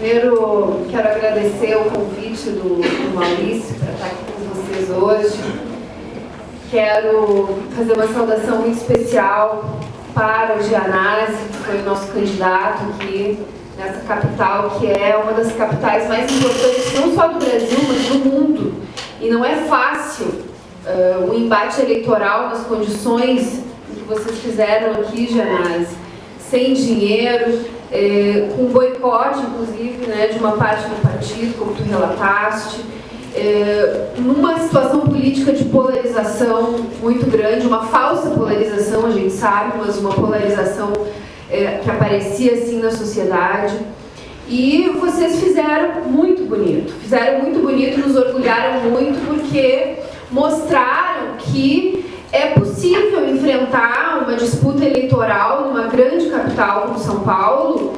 Primeiro, quero agradecer o convite do Maurício para estar aqui com vocês hoje. Quero fazer uma saudação muito especial para o Gianazzi, que foi o nosso candidato aqui nessa capital, que é uma das capitais mais importantes, não só do Brasil, mas do mundo. E não é fácil o embate eleitoral nas condições que vocês fizeram aqui, Gianazzi, sem dinheiro, com boicote, inclusive, né, de uma parte do partido, como tu relataste, numa situação política de polarização muito grande, uma falsa polarização, a gente sabe, mas uma polarização que aparecia assim na sociedade. E vocês fizeram muito bonito, nos orgulharam muito, porque mostraram que é possível enfrentar uma disputa eleitoral numa grande capital como São Paulo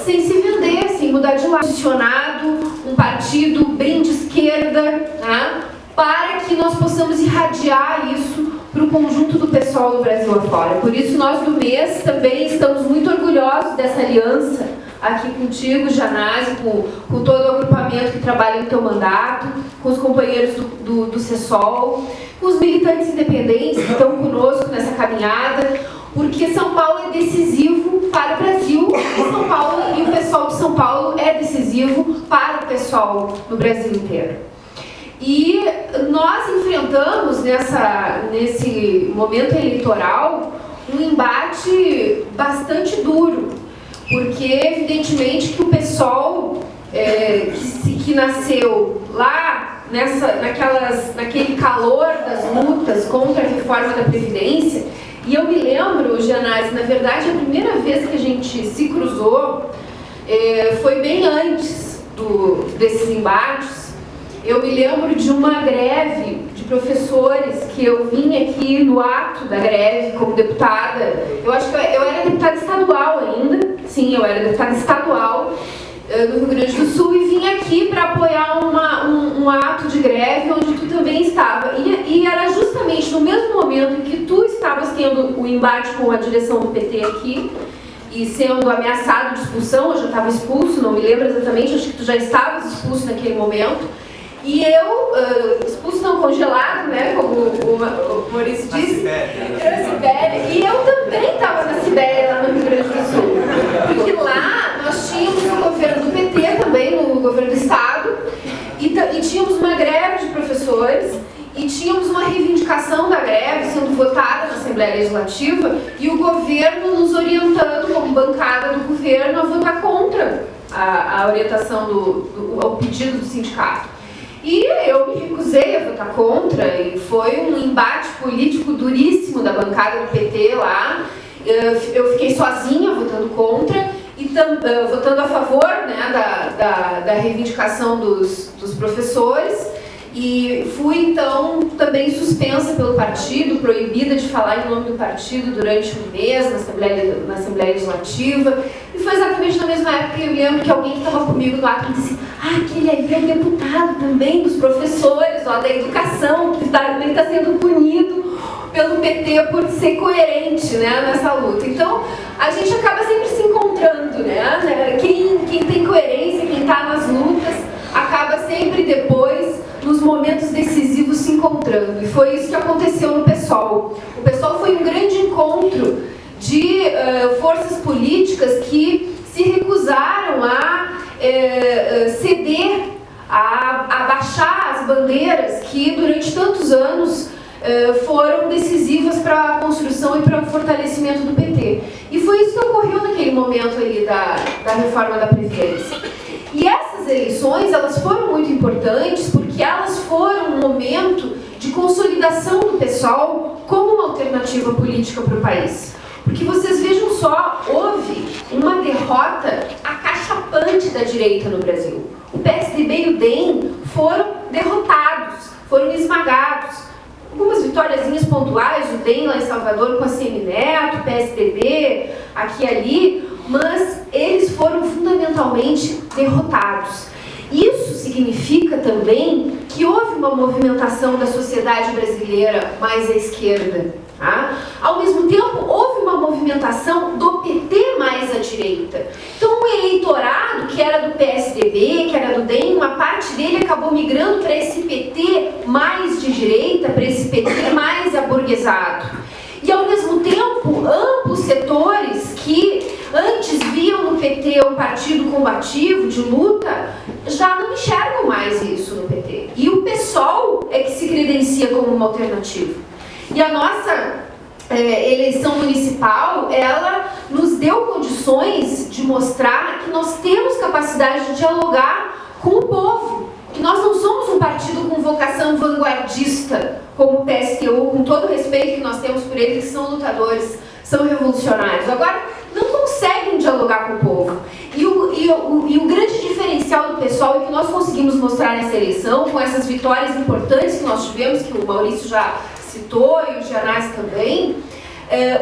sem se vender, sem mudar de lado, posicionado, um partido bem de esquerda, né, para que nós possamos irradiar isso para o conjunto do pessoal do Brasil afora. Por isso, nós do MES também estamos muito orgulhosos dessa aliança aqui contigo, Gianazzi, com todo o agrupamento que trabalha no teu mandato, com os companheiros do CESOL, com os militantes independentes que estão conosco nessa caminhada, porque São Paulo é decisivo para o Brasil, e o pessoal de São Paulo é decisivo para o pessoal no Brasil inteiro. E nós enfrentamos nesse momento eleitoral um embate bastante duro, porque evidentemente que o pessoal que nasceu lá naquele calor das lutas contra a reforma da Previdência, e eu me lembro, Gianazzi, na verdade a primeira vez que a gente se cruzou foi bem antes desses embates. Eu me lembro de uma greve de professores que eu vim aqui no ato da greve como deputada. Eu acho que eu era deputada estadual ainda. Sim, eu era deputada estadual no Rio Grande do Sul e vim aqui para apoiar um ato de greve onde tu também estava. E era justamente no mesmo momento em que tu estavas tendo o embate com a direção do PT aqui e sendo ameaçado de expulsão. Eu já estava expulso, não me lembro exatamente, acho que tu já estavas expulso naquele momento. E eu, expulso não, congelado, né, como o Maurício disse, na Sibéria, e eu também estava na Sibéria, lá no Rio Grande do Sul, porque lá nós tínhamos o governo do PT também, no governo do Estado, e tínhamos uma greve de professores, e tínhamos uma reivindicação da greve sendo votada na Assembleia Legislativa, e o governo nos orientando, como bancada do governo, a votar contra a orientação, ao pedido do sindicato. E eu me recusei a votar contra, e foi um embate político duríssimo da bancada do PT lá. Eu fiquei sozinha votando contra e votando a favor, né, da reivindicação dos professores. E fui, então, também suspensa pelo partido, proibida de falar em nome do partido durante um mês na Assembleia Legislativa. E foi exatamente na mesma época que eu lembro que alguém que estava comigo no ato me disse: aquele ali é o deputado também dos professores, da educação, que também está sendo punido pelo PT por ser coerente, né, nessa luta. Então, a gente acaba sempre se encontrando, né? Quem tem coerência, quem está nas lutas, acaba sempre depois, nos momentos decisivos, se encontrando. E foi isso que aconteceu no PSOL. O PSOL foi um grande encontro de forças políticas que se recusaram a ceder, a baixar as bandeiras que durante tantos anos foram decisivas para a construção e para o fortalecimento do PT. E foi isso que ocorreu naquele momento ali da reforma da Previdência. E essas eleições, elas foram muito importantes porque elas foram um momento de consolidação do PSOL como uma alternativa política para o país. Porque vocês vejam só, houve uma derrota acachapante da direita no Brasil. O PSDB e o DEM foram derrotados, foram esmagados. Algumas vitóriazinhas pontuais, o DEM lá em Salvador com a Semineto, o PSDB aqui e ali, mas eles foram fundamentalmente derrotados. Isso significa também que houve uma movimentação da sociedade brasileira mais à esquerda. Tá? Ao mesmo tempo, houve uma movimentação do PT mais à direita. Então, um eleitorado que era do PSDB, que era do DEM, uma parte dele acabou migrando para esse PT mais de direita, para esse PT mais aburguesado. E, ao mesmo tempo, amplos setores que antes viam no PT um partido combativo, de luta, já não enxergam mais isso no PT. E o PSOL é que se credencia como uma alternativa. E a nossa eleição municipal, ela nos deu condições de mostrar que nós temos capacidade de dialogar com o povo, que nós não somos um partido com vocação vanguardista, como o PSTU, com todo o respeito que nós temos por eles, que são lutadores, são revolucionários. Agora, não conseguem dialogar com o povo. E o grande diferencial do pessoal, e que nós conseguimos mostrar nessa eleição, com essas vitórias importantes que nós tivemos, que o Maurício já citou e o Gianazzi também,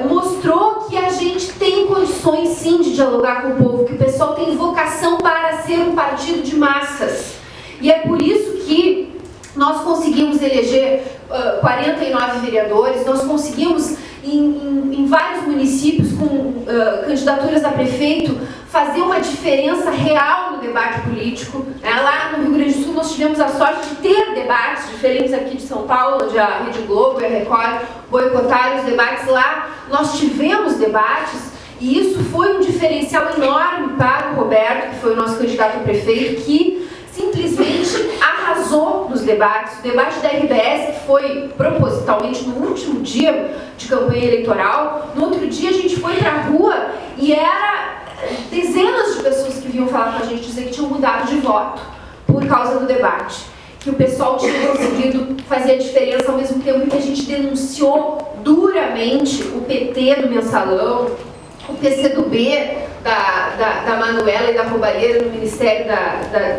mostrou que a gente tem condições sim de dialogar com o povo, que o pessoal tem vocação para ser um partido de massas. E é por isso que nós conseguimos eleger 49 vereadores, nós conseguimos em vários municípios com candidaturas a prefeito fazer uma diferença real no debate político. Lá no Rio Grande do Sul nós tivemos a sorte de ter debates diferentes aqui de São Paulo, onde a Rede Globo e a Record boicotaram os debates. Lá nós tivemos debates e isso foi um diferencial enorme para o Roberto, que foi o nosso candidato a prefeito, que simplesmente arrasou nos debates. O debate da RBS, que foi propositalmente no último dia de campanha eleitoral, no outro dia a gente foi para a rua e era dezenas de pessoas que vinham falar com a gente, dizer que tinham mudado de voto por causa do debate. Que o pessoal tinha conseguido fazer a diferença ao mesmo tempo que a gente denunciou duramente o PT do mensalão, o PCdoB da Manuela e da Roubalheira no Ministério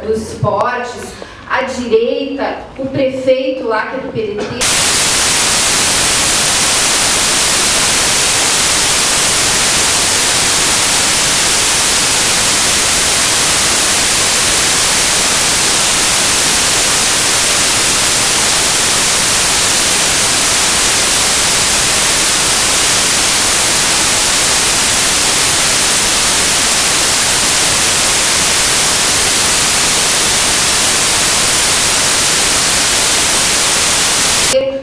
dos Esportes, a direita, o prefeito lá que é do PDT.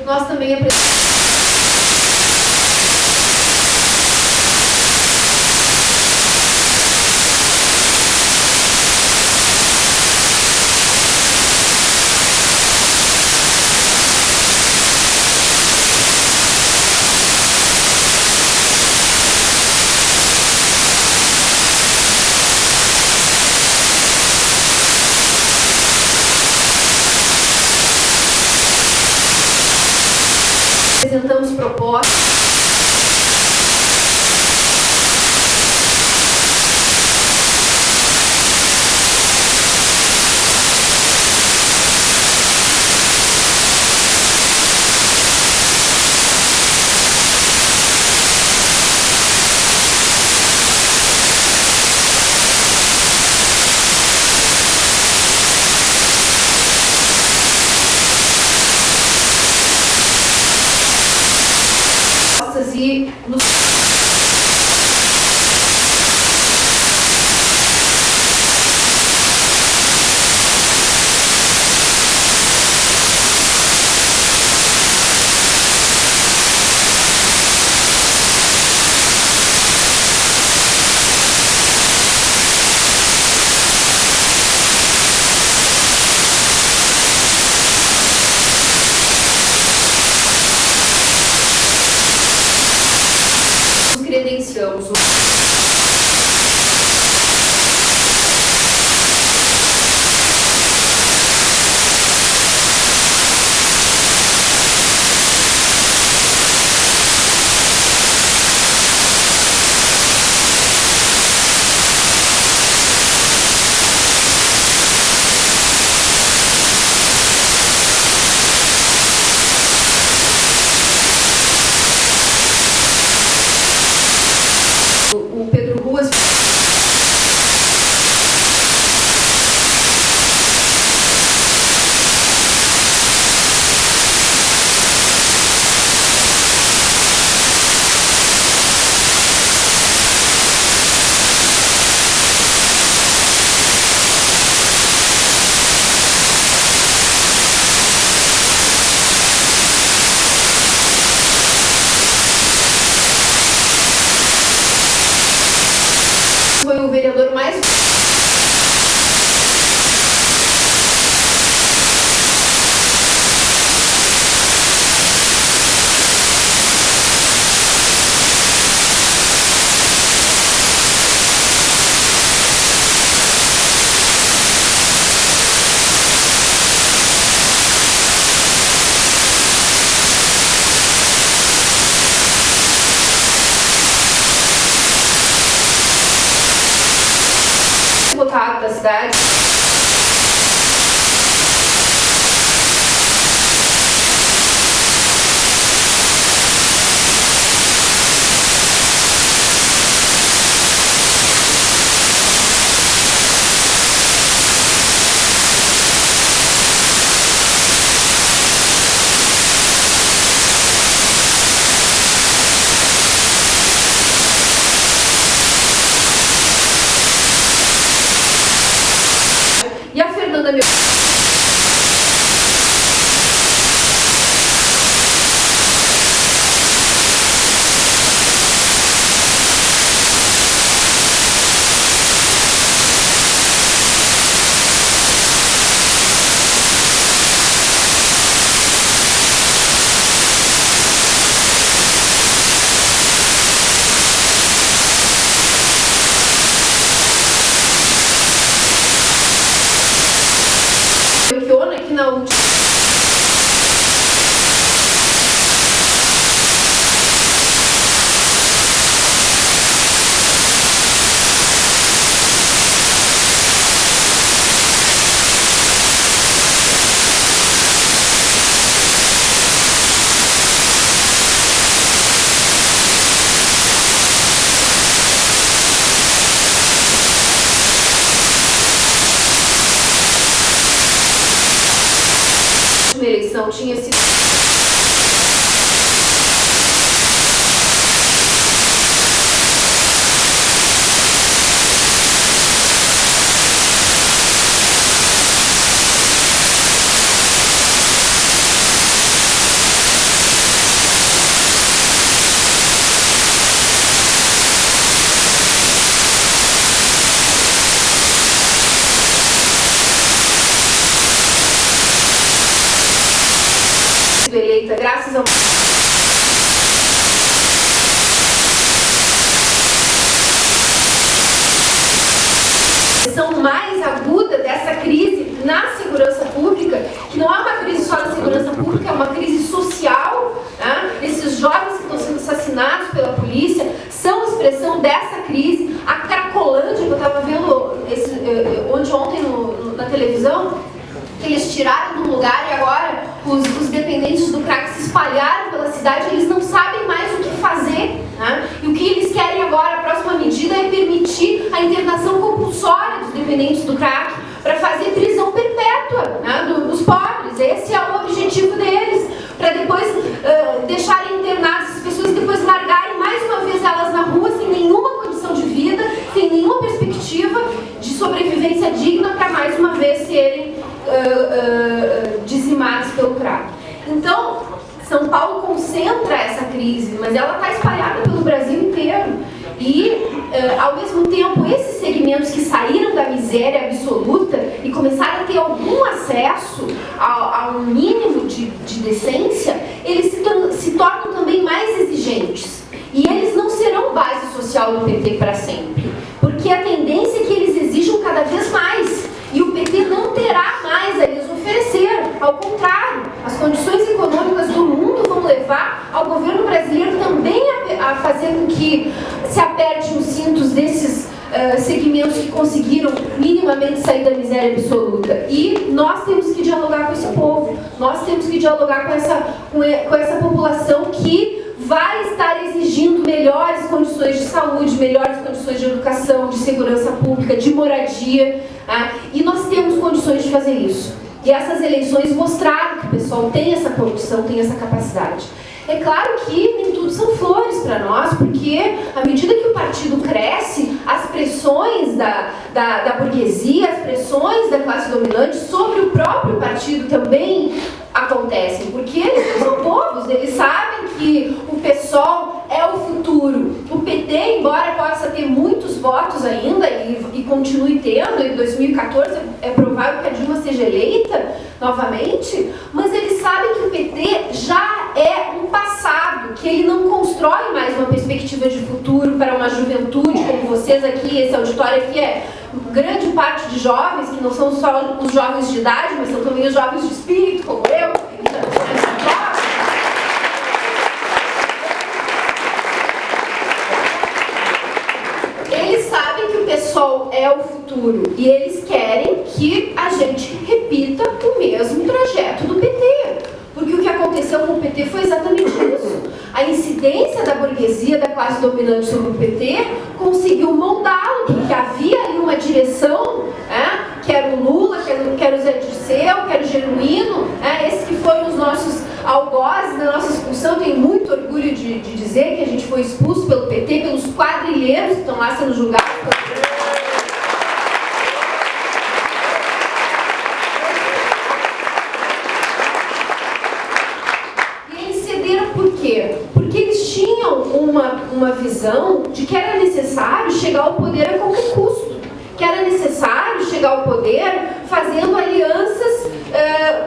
Nós também apresentamos propostas. E nos credenciamos o Pedro Ruas. da cidade. E a Fernanda Belchiona, que na última eleição tinha sido eleita graças ao mais aguda dessa crise na segurança pública, que não é uma crise só na segurança pública, é uma crise social, né? Esses jovens que estão sendo assassinados pela polícia são expressão dessa crise. A Cracolândia, que eu estava vendo ontem na televisão, que eles tiraram do lugar e agora os dependentes do crack se espalharam pela cidade, eles não sabem mais o que fazer, né? E o que eles querem agora, a próxima medida, é permitir a internação compulsória dos dependentes do crack para fazer prisão perpétua, né, dos pobres. Esse é o objetivo deles, para depois deixarem internadas as pessoas, depois largarem mais uma vez elas na rua sem nenhuma condição de vida, sem nenhuma perspectiva de sobrevivência digna, para mais uma vez serem dizimados pelo crack. Então, São Paulo concentra essa crise, mas ela está espalhada pelo Brasil inteiro. E, ao mesmo tempo, esses segmentos que saíram da miséria absoluta e começaram a ter algum acesso a um mínimo de decência, eles se tornam também mais exigentes. E eles não serão base social do PT para sempre, porque a tendência é que eles exijam cada vez mais. E o PT não terá mais a lhes oferecer. Ao contrário, as condições econômicas do mundo vão levar ao governo brasileiro também a fazer com que se aperte os cintos desses segmentos que conseguiram minimamente sair da miséria absoluta. E nós temos que dialogar com esse povo. Nós temos que dialogar com essa população que vai estar exigindo melhores condições de saúde, melhores condições de educação, de segurança pública, de moradia, e nós temos condições de fazer isso. E essas eleições mostraram que o pessoal tem essa condição, tem essa capacidade. É claro que nem tudo são flores para nós, porque à medida que o partido cresce, as pressões da burguesia, as pressões da classe dominante sobre o próprio partido também acontecem, porque eles não são bobos, eles sabem que o PSOL é o futuro. O PT, embora possa ter muitos votos ainda e continue tendo, em 2014 é provável que a Dilma seja eleita novamente, mas eles sabem que o PT já é um passado, que ele não constrói mais uma perspectiva de futuro para uma juventude como vocês aqui. Esse auditório aqui é grande parte de jovens, que não são só os jovens de idade, mas são também os jovens de espírito, como eu. Eles sabem que o PSOL é o futuro e eles querem que a gente repita o mesmo trajeto do PT. Porque o que aconteceu com o PT foi exatamente isso. A incidência da burguesia, da classe dominante sobre o PT, conseguiu moldá-lo, porque havia ali uma direção, que era o Lula, que era o Zé Dirceu, que era o Genuíno, esses que foram os nossos algozes da nossa expulsão. Eu tenho muito orgulho de dizer que a gente foi expulso pelo PT, pelos quadrilheiros que estão lá sendo julgados. Porque eles tinham uma visão de que era necessário chegar ao poder a qualquer custo, que era necessário chegar ao poder fazendo alianças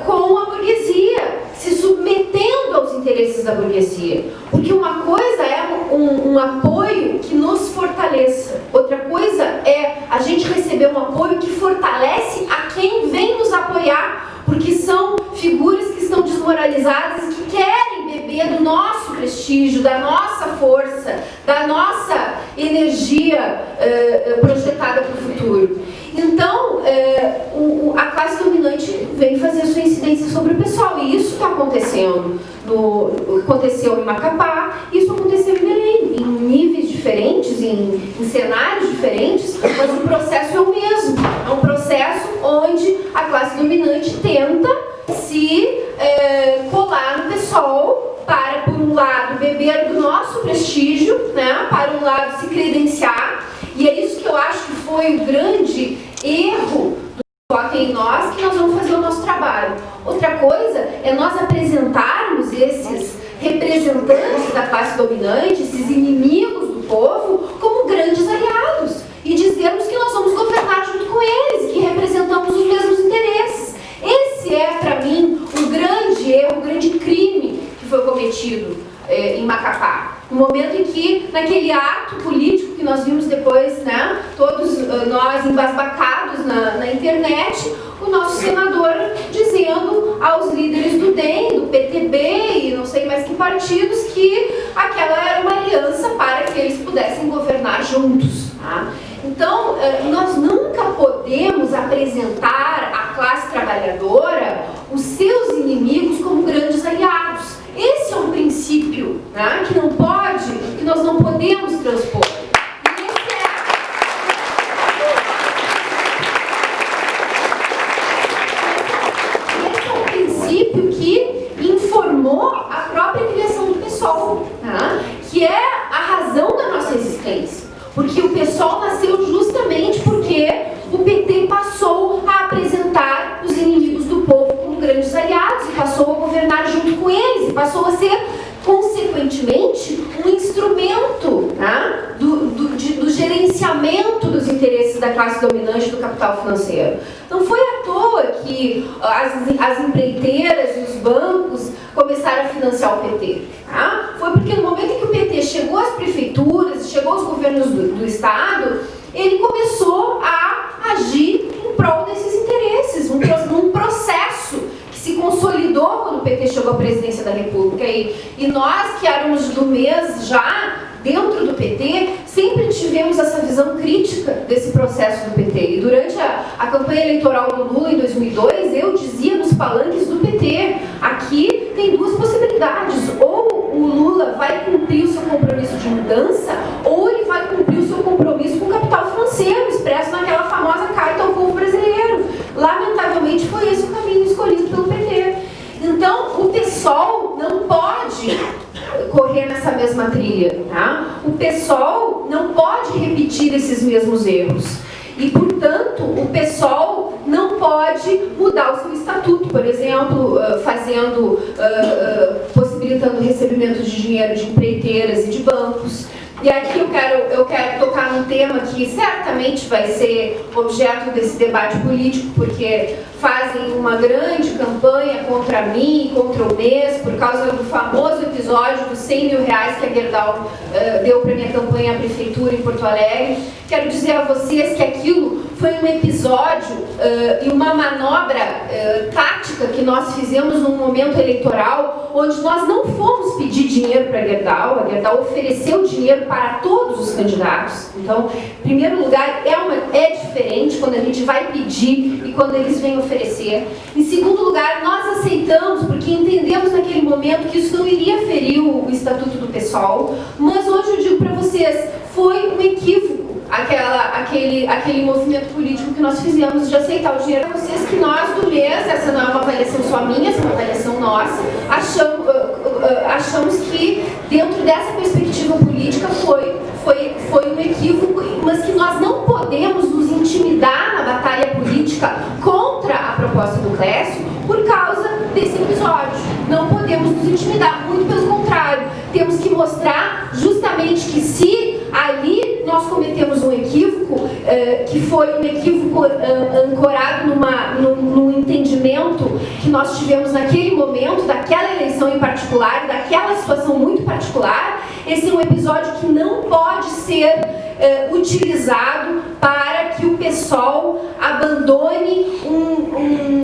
com a burguesia, se submetendo aos interesses da burguesia. Porque uma coisa é um apoio que nos fortaleça, outra coisa é a gente receber um apoio que fortalece a quem vem nos apoiar, porque são figuras que estão desmoralizadas e que querem beber do nosso prestígio, da nossa força, da nossa energia projetada para o futuro. Então, a classe dominante vem fazer sua incidência sobre o pessoal, e isso está acontecendo. Aconteceu em Macapá, isso aconteceu em Belém, em níveis diferentes, em cenários diferentes, mas o processo é o mesmo. É um processo onde a classe dominante tenta se colar no PSOL para, por um lado, beber do nosso prestígio, para um lado, se credenciar, e é isso que eu acho que foi o grande erro do Votem em Nós, que nós vamos fazer o nosso trabalho. Outra coisa é nós apresentarmos esses representantes da classe dominante, esses inimigos do povo, como grandes aliados, e dizermos que nós vamos governar junto com eles, que representamos os mesmos interesses. Esse é, para mim, um grande erro, um grande crime que foi cometido em Macapá. No momento em que, naquele ato político que nós vimos depois, todos nós embasbacados na internet, o nosso senador dizendo aos líderes do DEM, do PTB e não sei mais que partidos, que aquela era uma aliança para que eles pudessem governar juntos. Então, nós nunca podemos apresentar à classe trabalhadora os seus inimigos como grandes aliados. Esse é um princípio que nós não podemos transpor. Esse é um princípio que informou a própria criação do PSOL, que é a razão da nossa existência. Porque o PSOL nasceu justamente porque o PT passou a apresentar os inimigos do povo como grandes aliados e passou a governar junto com eles e passou a ser, consequentemente, um instrumento do gerenciamento dos interesses da classe dominante do capital financeiro. Não foi à toa que as empreiteiras e os bancos começaram a financiar o PT. Foi porque no momento em que o PT chegou às prefeituras, chegou aos governos do Estado, ele começou a agir em prol desses interesses, num processo que se consolidou quando o PT chegou à presidência da República. E nós, que éramos do mês já dentro do PT, sempre tivemos essa visão crítica desse processo do PT. E durante a campanha eleitoral do Lula em 2002, eu dizia nos palanques do PT, aqui tem duas possibilidades: ou o Lula vai cumprir o seu compromisso de mudança, ou ele vai cumprir o seu compromisso com o capital financeiro, expresso naquela famosa carta ao povo brasileiro. Lamentavelmente foi esse o caminho escolhido pelo PT. Então, o PSOL não pode correr nessa mesma trilha, O PSOL não pode repetir esses mesmos erros. E, portanto, o PSOL não pode mudar o seu estatuto, por exemplo, possibilitando o recebimento de dinheiro de empreiteiras e de bancos. E aqui eu quero tocar num tema que certamente vai ser objeto desse debate político, porque fazem uma grande campanha contra mim e contra o MES, por causa do famoso episódio dos 100 mil reais que a Gerdau deu para minha campanha à Prefeitura em Porto Alegre. Quero dizer a vocês que aquilo foi um episódio e uma manobra tática que nós fizemos num momento eleitoral, onde nós não fomos pedir dinheiro para a Gerdau ofereceu dinheiro para todos os candidatos. Então, em primeiro lugar, é diferente quando a gente vai pedir e quando eles vêm oferecer. Em segundo lugar, nós aceitamos, porque entendemos naquele momento que isso não iria ferir o Estatuto do PSOL, mas hoje eu digo para vocês, foi um equívoco aquele movimento político que nós fizemos de aceitar o dinheiro. Para vocês que nós do MES, essa não é uma avaliação só minha, essa é uma avaliação nossa, achamos que dentro dessa perspectiva política foi um equívoco, mas que nós não podemos nos intimidar na batalha política contra a proposta do Clécio por causa desse episódio. Não podemos nos intimidar, muito pelo contrário. Temos que mostrar justamente que se ali nós cometemos um equívoco, que foi um equívoco ancorado num entendimento que nós tivemos naquele momento, daquela eleição em particular, daquela situação muito particular, esse é um episódio que não pode ser utilizado para que o PSOL abandone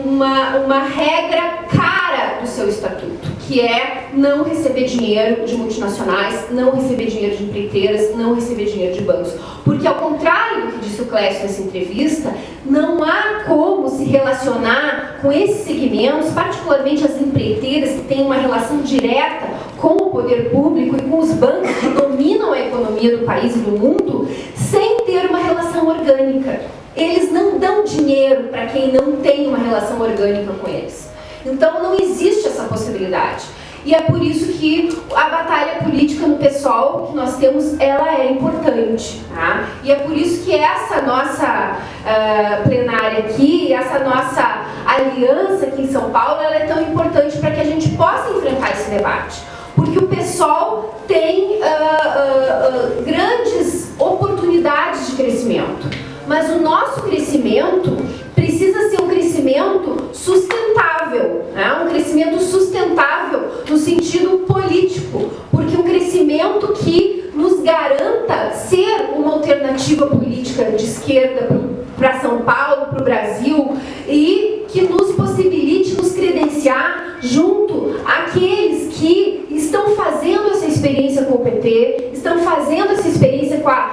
uma regra cara do seu estatuto, que é não receber dinheiro de multinacionais, não receber dinheiro de empreiteiras, não receber dinheiro de bancos. Porque, ao contrário do que disse o Clécio nessa entrevista, não há como se relacionar com esses segmentos, particularmente as empreiteiras, que têm uma relação direta com o poder público e com os bancos que dominam a economia do país e do mundo, sem ter uma relação orgânica. Eles não dão dinheiro para quem não tem uma relação orgânica com eles. Então, não existe essa possibilidade. E é por isso que a batalha política no PSOL que nós temos, ela é importante. Tá? E é por isso que essa nossa plenária aqui, essa nossa aliança aqui em São Paulo, ela é tão importante para que a gente possa enfrentar esse debate. Porque o PSOL tem grandes oportunidades de crescimento. Mas o nosso crescimento precisa ser um crescimento sustentável, né? Um crescimento sustentável no sentido político, porque um crescimento que nos garanta ser uma alternativa política de esquerda para São Paulo, para o Brasil, e que nos possibilite nos credenciar junto àqueles que estão fazendo essa experiência com o PT, estão fazendo essa experiência com a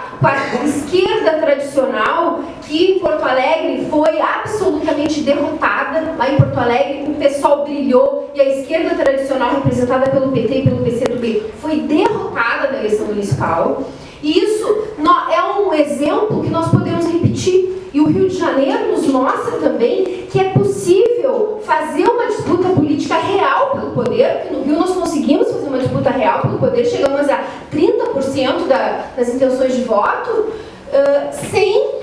esquerda tradicional, que em Porto Alegre foi absolutamente derrotada. Lá em Porto Alegre o PSOL brilhou e a esquerda tradicional, representada pelo PT e pelo PCdoB, foi derrotada na eleição municipal. E isso é um exemplo que nós podemos repetir. E o Rio de Janeiro nos mostra também que é possível fazer uma disputa política real pelo poder, porque no Rio nós conseguimos fazer uma disputa real pelo poder, chegamos a 30% das intenções de voto, sem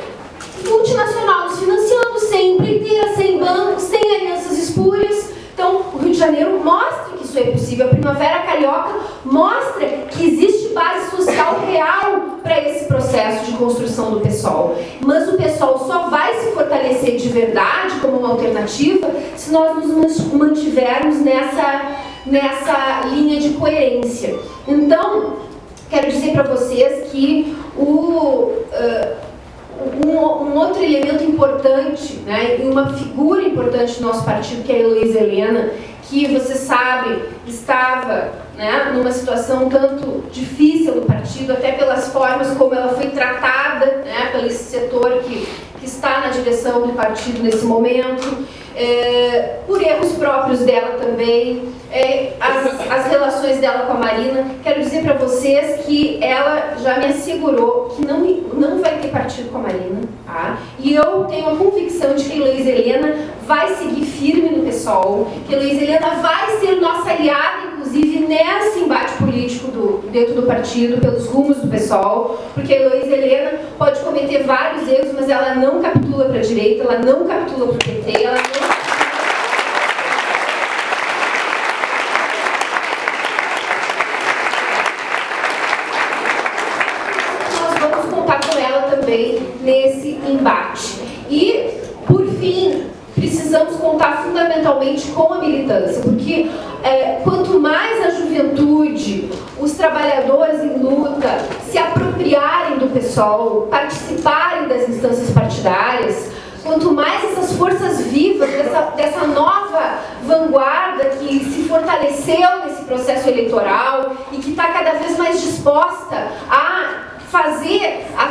multinacional nos financiando, sem empreiteira, sem banco, sem alianças espúrias. Então, o Rio de Janeiro mostra que isso é possível. A Primavera Carioca mostra que existe base social real para esse processo de construção do PSOL. Mas o PSOL só vai se fortalecer de verdade como uma alternativa se nós nos mantivermos nessa linha de coerência. Então, quero dizer para vocês que um outro elemento importante, né, e uma figura importante do nosso partido, que é a Heloísa Helena, que você sabe estava, né, numa situação tanto difícil no partido, até pelas formas como ela foi tratada, né, pelo esse setor que está na direção do partido nesse momento, por erros próprios dela também, as relações dela com a Marina. Quero dizer para vocês que ela já me assegurou que não vai ter partido com a Marina, tá? E eu tenho a convicção de que a Heloísa Helena vai seguir firme no PSOL, que a Heloísa Helena vai ser nossa aliada, inclusive, nesse embate político dentro do partido, pelos rumos do PSOL, porque a Heloísa Helena pode cometer vários erros, mas ela não capitula para a direita, ela não capitula para o PT, ela não... nesse embate. E, por fim, precisamos contar fundamentalmente com a militância, porque quanto mais a juventude, os trabalhadores em luta se apropriarem do do PSOL participarem das instâncias partidárias, quanto mais essas forças vivas dessa nova vanguarda que se fortaleceu nesse processo eleitoral e que está cada vez mais disposta a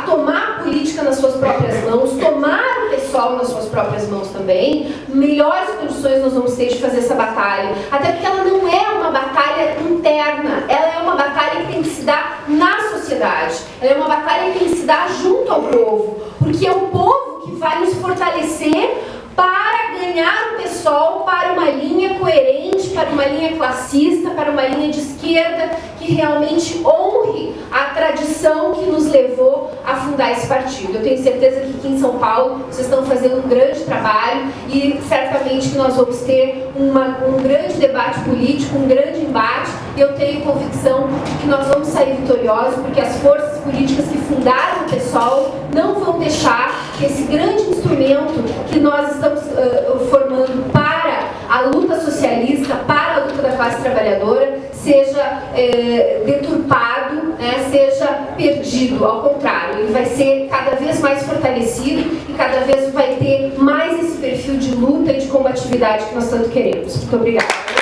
tomar a política nas suas próprias mãos, tomar o pessoal nas suas próprias mãos também, melhores condições nós vamos ter de fazer essa batalha. Até porque ela não é uma batalha interna, ela é uma batalha que tem que se dar na sociedade, ela é uma batalha que tem que se dar junto ao povo, porque é o povo que vai nos fortalecer para ganhar o PSOL para uma linha coerente, para uma linha classista, para uma linha de esquerda que realmente honre a tradição que nos levou a fundar esse partido. Eu tenho certeza que aqui em São Paulo vocês estão fazendo um grande trabalho e certamente que nós vamos ter um grande debate político, um grande embate, e eu tenho convicção de que nós vamos sair vitoriosos, porque as forças políticas que fundaram o PSOL não vão deixar que esse grande instrumento que nós estamos formando para a luta socialista, para a luta da classe trabalhadora, seja deturpado, né, seja perdido. Ao contrário, ele vai ser cada vez mais fortalecido e cada vez vai ter mais esse perfil de luta e de combatividade que nós tanto queremos. Muito obrigada.